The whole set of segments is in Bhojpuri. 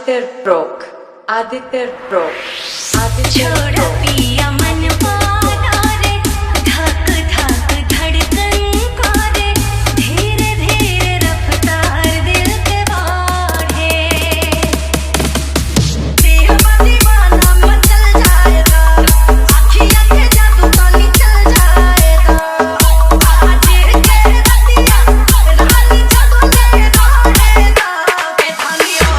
आदित्य प्रोक आदित्य प्रोक आदित्य छोड़ा पिया मन पाना रे धक धक धड़कन करे धीरे धीरे रफ्तार दिल के बढ़े दिल दीवाना मचल जाएगा आँखियाँ के जादू ताली चल जाएगा आज के रतिया रानी जादू ले रहेगा के थालियो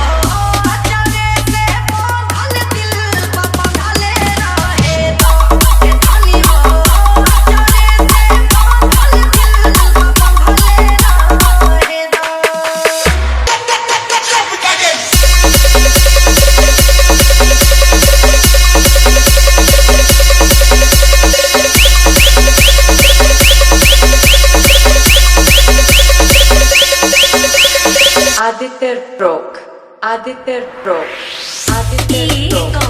अचारे से बोल दिल पापा ढाले रहेगा के थालियो अचारे से बोल दिल पापा ढाले रहेगा। Aditya proc Aditya proc Aditya proc